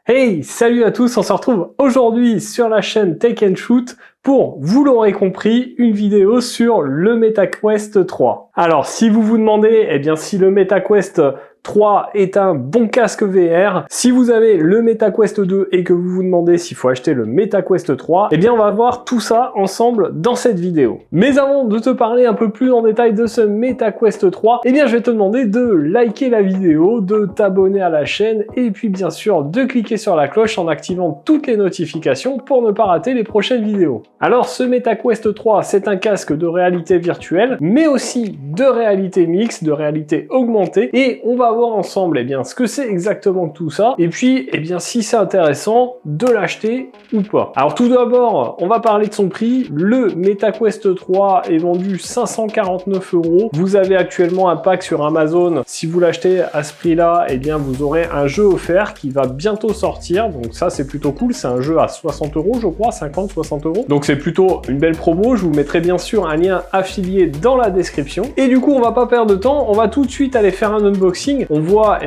Hey, salut à tous, on se retrouve aujourd'hui sur la chaîne Take and Shoot pour, vous l'aurez compris, une vidéo sur le MetaQuest 3. Alors, si vous vous demandez, si le MetaQuest 3 est un bon casque VR, si vous avez le MetaQuest 2 et que vous vous demandez s'il faut acheter le MetaQuest 3, on va voir tout ça ensemble dans cette vidéo. Mais avant de te parler un peu plus en détail de ce MetaQuest 3, je vais te demander de liker la vidéo, de t'abonner à la chaîne et puis bien sûr de cliquer sur la cloche en activant toutes les notifications pour ne pas rater les prochaines vidéos. Alors ce MetaQuest 3, c'est un casque de réalité virtuelle, mais aussi de réalité mixte, de réalité augmentée, et on va voir ensemble ce que c'est exactement tout ça, et puis si c'est intéressant de l'acheter ou pas. Alors tout d'abord, on va parler de son prix. Le MetaQuest 3 est vendu 549 €. Vous avez actuellement un pack sur Amazon. Si vous l'achetez à ce prix-là, vous aurez un jeu offert qui va bientôt sortir, donc ça c'est plutôt cool. C'est un jeu à 60 €, je crois, 50-60 €. Donc c'est plutôt une belle promo. Je vous mettrai bien sûr un lien affilié dans la description. Et du coup, on va pas perdre de temps, on va tout de suite aller faire un unboxing. On voit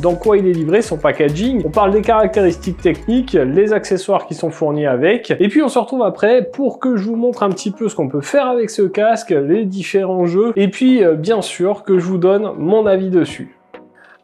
dans quoi il est livré, son packaging. On parle des caractéristiques techniques, les accessoires qui sont fournis avec. Et puis on se retrouve après pour que je vous montre un petit peu ce qu'on peut faire avec ce casque, les différents jeux. Et puis bien sûr que je vous donne mon avis dessus.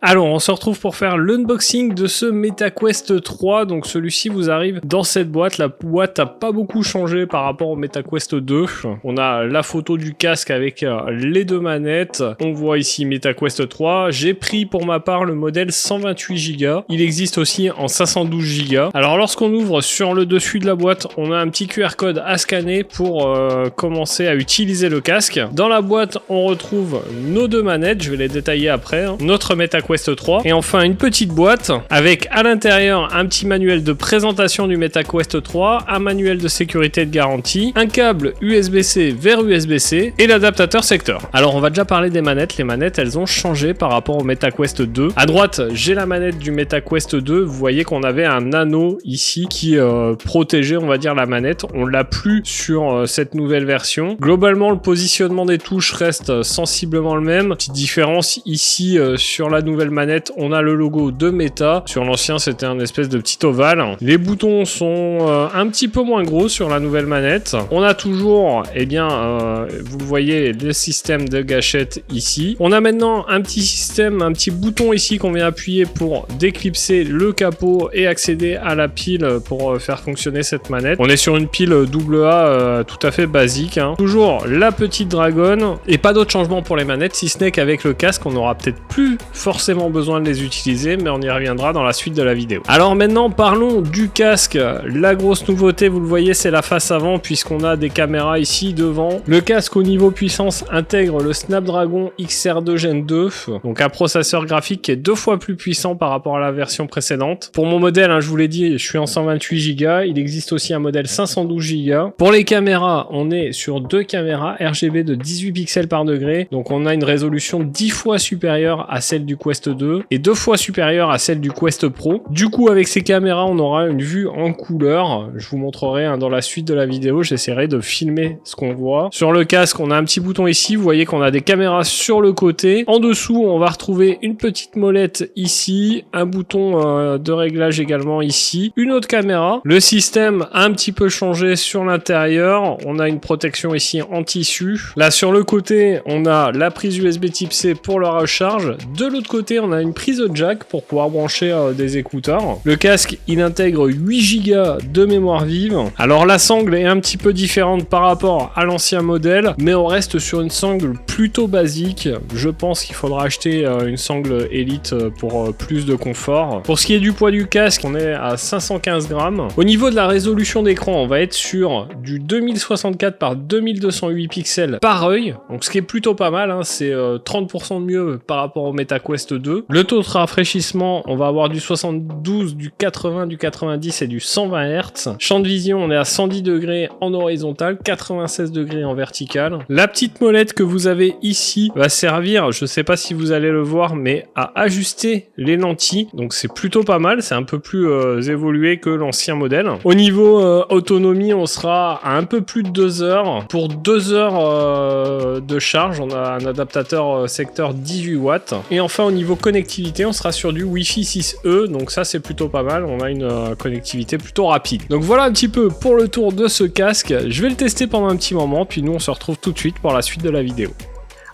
Alors, on se retrouve pour faire l'unboxing de ce MetaQuest 3. Donc celui-ci vous arrive dans cette boîte. La boîte n'a pas beaucoup changé par rapport au MetaQuest 2. On a la photo du casque avec les deux manettes. On voit ici MetaQuest 3. J'ai pris pour ma part le modèle 128 Go. Il existe aussi en 512 Go. Alors lorsqu'on ouvre sur le dessus de la boîte, on a un petit QR code à scanner pour commencer à utiliser le casque. Dans la boîte, on retrouve nos deux manettes. Je vais les détailler après. Notre MetaQuest 3 et enfin une petite boîte avec à l'intérieur un petit manuel de présentation du MetaQuest 3, un manuel de sécurité de garantie, un câble USB-C vers USB-C et l'adaptateur secteur. Alors on va déjà parler des manettes. Les manettes, elles ont changé par rapport au MetaQuest 2. À droite, j'ai la manette du MetaQuest 2. Vous voyez qu'on avait un anneau ici qui protégeait, on va dire, la manette. On l'a plus sur cette nouvelle version. Globalement, le positionnement des touches reste sensiblement le même. Petite différence ici sur la nouvelle manette, on a le logo de Meta. Sur l'ancien, c'était un espèce de petit ovale. Les boutons sont un petit peu moins gros sur la nouvelle manette. On a toujours, vous le voyez, le système de gâchette ici. On a maintenant un petit système, un petit bouton ici qu'on vient appuyer pour déclipser le capot et accéder à la pile pour faire fonctionner cette manette. On est sur une pile AA tout à fait basique. Toujours la petite dragonne et pas d'autres changements pour les manettes, si ce n'est qu'avec le casque, on aura peut-être plus forcément besoin de les utiliser, mais on y reviendra dans la suite de la vidéo. Alors maintenant, parlons du casque. La grosse nouveauté, vous le voyez, c'est la face avant, puisqu'on a des caméras ici devant. Le casque au niveau puissance intègre le Snapdragon XR2 Gen 2, donc un processeur graphique qui est 2 fois plus puissant par rapport à la version précédente. Pour mon modèle, je vous l'ai dit, je suis en 128 Go. Il existe aussi un modèle 512 Go. Pour les caméras, on est sur 2 caméras RGB de 18 pixels par degré, donc on a une résolution 10 fois supérieure à celle du Quest 2 et 2 fois supérieure à celle du Quest Pro. Du coup, avec ces caméras, on aura une vue en couleur. Je vous montrerai dans la suite de la vidéo, j'essaierai de filmer ce qu'on voit. Sur le casque, on a un petit bouton ici, vous voyez qu'on a des caméras sur le côté. En dessous, on va retrouver une petite molette ici, un bouton de réglage également ici, une autre caméra. Le système a un petit peu changé sur l'intérieur. On a une protection ici en tissu. Là, sur le côté, on a la prise USB type C pour la recharge. De l'autre côté, on a une prise jack pour pouvoir brancher des écouteurs. Le casque, il intègre 8 Go de mémoire vive. Alors la sangle est un petit peu différente par rapport à l'ancien modèle, mais on reste sur une sangle plutôt basique. Je pense qu'il faudra acheter une sangle Elite pour plus de confort. Pour ce qui est du poids du casque, on est à 515 grammes. Au niveau de la résolution d'écran, on va être sur du 2064 par 2208 pixels par œil, donc ce qui est plutôt pas mal, c'est 30% de mieux par rapport au MetaQuest 2. Le taux de rafraîchissement, on va avoir du 72, du 80, du 90 et du 120 Hz. Champ de vision, on est à 110 degrés en horizontal, 96 degrés en vertical. La petite molette que vous avez ici va servir, je sais pas si vous allez le voir, mais à ajuster les lentilles. Donc c'est plutôt pas mal, c'est un peu plus évolué que l'ancien modèle. Au niveau autonomie, on sera à un peu plus de 2 heures. Pour 2 heures de charge, on a un adaptateur secteur 18 watts. Et enfin au niveau niveau connectivité, on sera sur du Wi-Fi 6E, donc ça c'est plutôt pas mal, on a une connectivité plutôt rapide. Donc voilà un petit peu pour le tour de ce casque, je vais le tester pendant un petit moment, puis nous on se retrouve tout de suite pour la suite de la vidéo.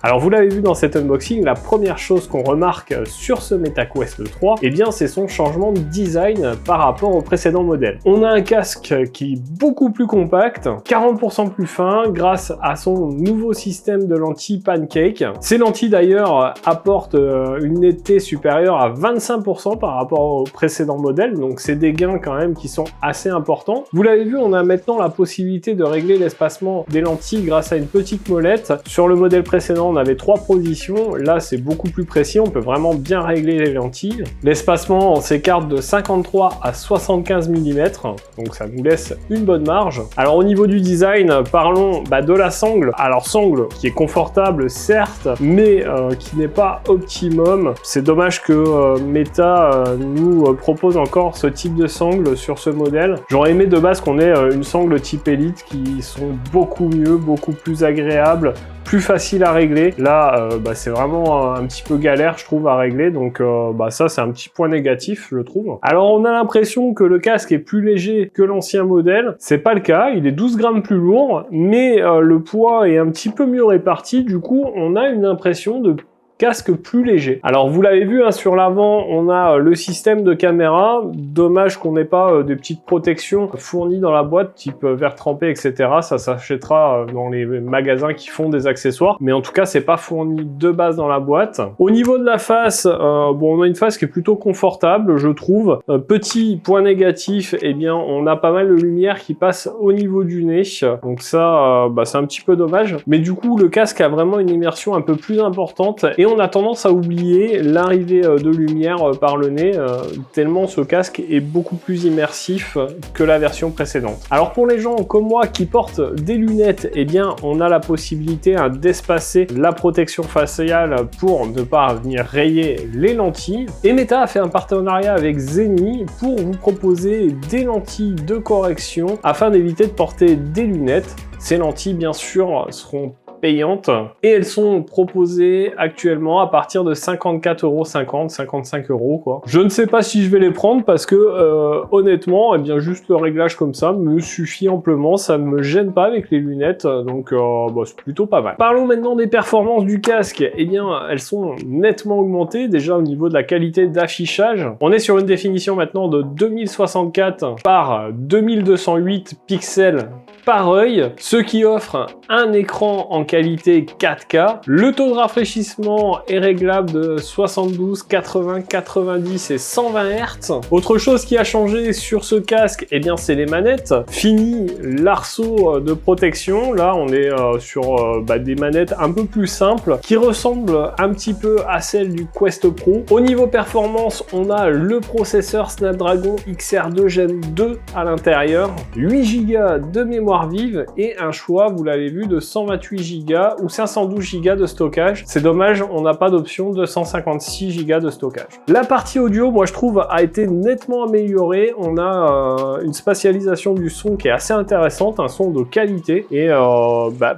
Alors vous l'avez vu dans cet unboxing, la première chose qu'on remarque sur ce MetaQuest 3, eh bien c'est son changement de design par rapport au précédent modèle. On a un casque qui est beaucoup plus compact, 40% plus fin grâce à son nouveau système de lentilles pancake. Ces lentilles d'ailleurs apportent une netteté supérieure à 25% par rapport au précédent modèle, donc c'est des gains quand même qui sont assez importants. Vous l'avez vu, on a maintenant la possibilité de régler l'espacement des lentilles grâce à une petite molette. Sur le modèle précédent, on avait 3 positions, là c'est beaucoup plus précis, on peut vraiment bien régler les lentilles. L'espacement, on s'écarte de 53 à 75 mm, donc ça nous laisse une bonne marge. Alors au niveau du design, parlons de la sangle. Alors sangle qui est confortable certes, mais qui n'est pas optimum. C'est dommage que Meta nous propose encore ce type de sangle sur ce modèle. J'aurais aimé de base qu'on ait une sangle type Elite qui sont beaucoup mieux, beaucoup plus agréables, plus facile à régler. Là, c'est vraiment un petit peu galère, je trouve, à régler. Donc, ça, c'est un petit point négatif, je trouve. Alors, on a l'impression que le casque est plus léger que l'ancien modèle. C'est pas le cas. Il est 12 grammes plus lourd, mais le poids est un petit peu mieux réparti. Du coup, on a une impression de casque plus léger. Alors vous l'avez vu sur l'avant, on a le système de caméra. Dommage qu'on n'ait pas des petites protections fournies dans la boîte type verre trempé, etc. Ça s'achètera dans les magasins qui font des accessoires, mais en tout cas c'est pas fourni de base dans la boîte. Au niveau de la face, on a une face qui est plutôt confortable, je trouve. Petit point négatif, on a pas mal de lumière qui passe au niveau du nez, donc ça c'est un petit peu dommage, mais du coup le casque a vraiment une immersion un peu plus importante et on a tendance à oublier l'arrivée de lumière par le nez, tellement ce casque est beaucoup plus immersif que la version précédente. Alors pour les gens comme moi qui portent des lunettes, on a la possibilité d'espacer la protection faciale pour ne pas venir rayer les lentilles. Et Meta a fait un partenariat avec Zenni pour vous proposer des lentilles de correction afin d'éviter de porter des lunettes. Ces lentilles, bien sûr, seront payantes et elles sont proposées actuellement à partir de 54,50 €, 55 € quoi. Je ne sais pas si je vais les prendre parce que honnêtement, juste le réglage comme ça me suffit amplement, ça ne me gêne pas avec les lunettes, donc c'est plutôt pas mal. Parlons maintenant des performances du casque. Elles sont nettement augmentées déjà au niveau de la qualité d'affichage. On est sur une définition maintenant de 2064 par 2208 pixels par œil, ce qui offre un écran en qualité 4K. Le taux de rafraîchissement est réglable de 72, 80, 90 et 120 Hz. Autre chose qui a changé sur ce casque, c'est les manettes. Fini l'arceau de protection. Là, on est sur des manettes un peu plus simples qui ressemblent un petit peu à celles du Quest Pro. Au niveau performance, on a le processeur Snapdragon XR2 Gen 2 à l'intérieur, 8 Go de mémoire vive et un choix, vous l'avez vu, de 128 Go ou 512 Go de stockage. C'est dommage, on n'a pas d'option de 156 Go de stockage. La partie audio, moi je trouve, a été nettement améliorée. On a une spatialisation du son qui est assez intéressante, un son de qualité et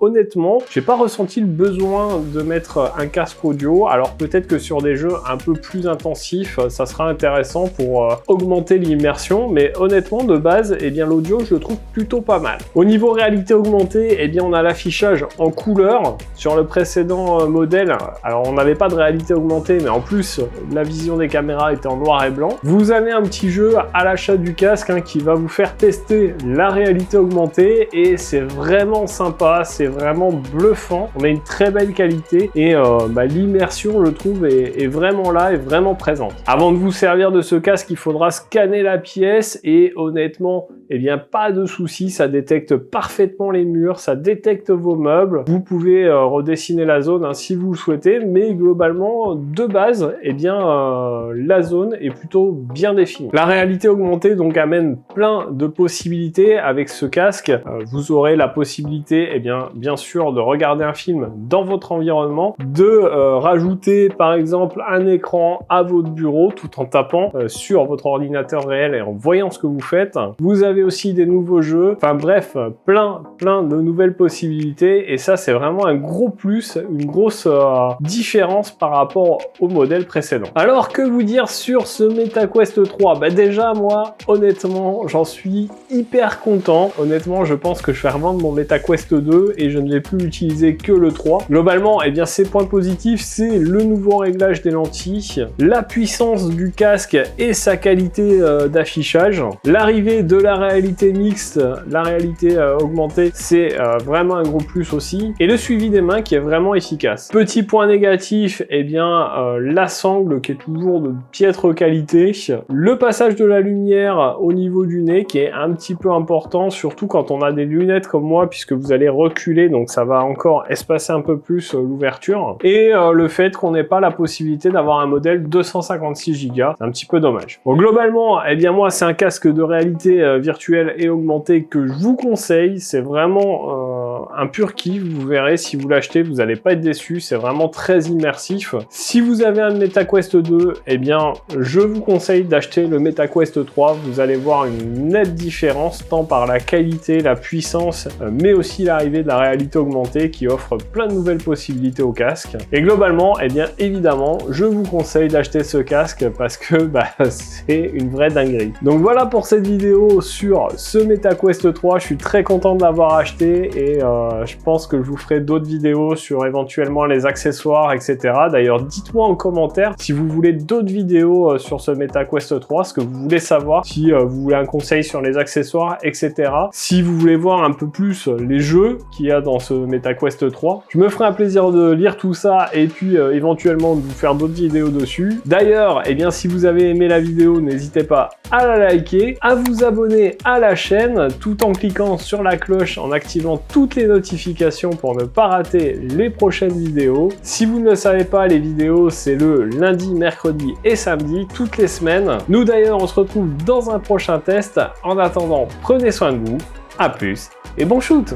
honnêtement, j'ai pas ressenti le besoin de mettre un casque audio. Alors peut-être que sur des jeux un peu plus intensifs, ça sera intéressant pour augmenter l'immersion, mais honnêtement de base, l'audio je le trouve plutôt pas mal. Au niveau réalité augmentée, on a l'affichage en couleur. Sur le précédent modèle, alors on n'avait pas de réalité augmentée, mais en plus la vision des caméras était en noir et blanc. Vous avez un petit jeu à l'achat du casque qui va vous faire tester la réalité augmentée et c'est vraiment sympa, c'est vraiment bluffant. On a une très belle qualité et l'immersion, je trouve, est vraiment là, est vraiment présente. Avant de vous servir de ce casque, il faudra scanner la pièce et honnêtement, pas de souci, ça détecte parfaitement les murs, ça détecte vos meubles. Vous pouvez redessiner la zone si vous le souhaitez, mais globalement, de base, la zone est plutôt bien définie. La réalité augmentée donc amène plein de possibilités avec ce casque. Vous aurez la possibilité, bien sûr, de regarder un film dans votre environnement, de rajouter par exemple un écran à votre bureau tout en tapant sur votre ordinateur réel et en voyant ce que vous faites. Vous avez aussi des nouveaux jeux. Enfin bref, plein de nouvelles possibilités, et ça c'est vraiment un gros plus, une grosse différence par rapport au modèle précédent. Alors que vous dire sur ce MetaQuest 3? Bah déjà moi honnêtement j'en suis hyper content. Honnêtement je pense que je vais revendre mon MetaQuest 2 et je ne vais plus utiliser que le 3. Globalement eh bien ses points positifs c'est le nouveau réglage des lentilles, la puissance du casque et sa qualité d'affichage, l'arrivée de la réalité mixte, la réalité augmentée, c'est vraiment un gros plus aussi, et le suivi des mains qui est vraiment efficace. Petit point négatif, eh bien la sangle qui est toujours de piètre qualité, le passage de la lumière au niveau du nez qui est un petit peu important, surtout quand on a des lunettes comme moi, puisque vous allez reculer, donc ça va encore espacer un peu plus l'ouverture, et le fait qu'on n'ait pas la possibilité d'avoir un modèle 256 Go, c'est un petit peu dommage. Bon, globalement, eh bien moi c'est un casque de réalité virtuelle et augmentée que je vous conseille, c'est vraiment un pur kiff, vous verrez, si vous l'achetez, vous n'allez pas être déçu, c'est vraiment très immersif. Si vous avez un MetaQuest 2, eh bien, je vous conseille d'acheter le MetaQuest 3, vous allez voir une nette différence, tant par la qualité, la puissance, mais aussi l'arrivée de la réalité augmentée qui offre plein de nouvelles possibilités au casque. Et globalement, eh bien, évidemment, je vous conseille d'acheter ce casque parce que bah, c'est une vraie dinguerie. Donc voilà pour cette vidéo sur ce MetaQuest 3, je suis très content de l'avoir acheté et je pense que je vous ferai d'autres vidéos sur éventuellement les accessoires, etc. D'ailleurs, dites-moi en commentaire si vous voulez d'autres vidéos sur ce MetaQuest 3, ce que vous voulez savoir, si vous voulez un conseil sur les accessoires, etc. Si vous voulez voir un peu plus les jeux qu'il y a dans ce MetaQuest 3, je me ferai un plaisir de lire tout ça et puis éventuellement de vous faire d'autres vidéos dessus. D'ailleurs, eh bien, si vous avez aimé la vidéo, n'hésitez pas à la liker, à vous abonner à la chaîne, tout en cliquant sur la cloche, en activant toutes les notifications pour ne pas rater les prochaines vidéos. Si vous ne le savez pas, les vidéos, c'est le lundi, mercredi et samedi, toutes les semaines. Nous d'ailleurs, on se retrouve dans un prochain test. En attendant, prenez soin de vous, à plus et bon shoot!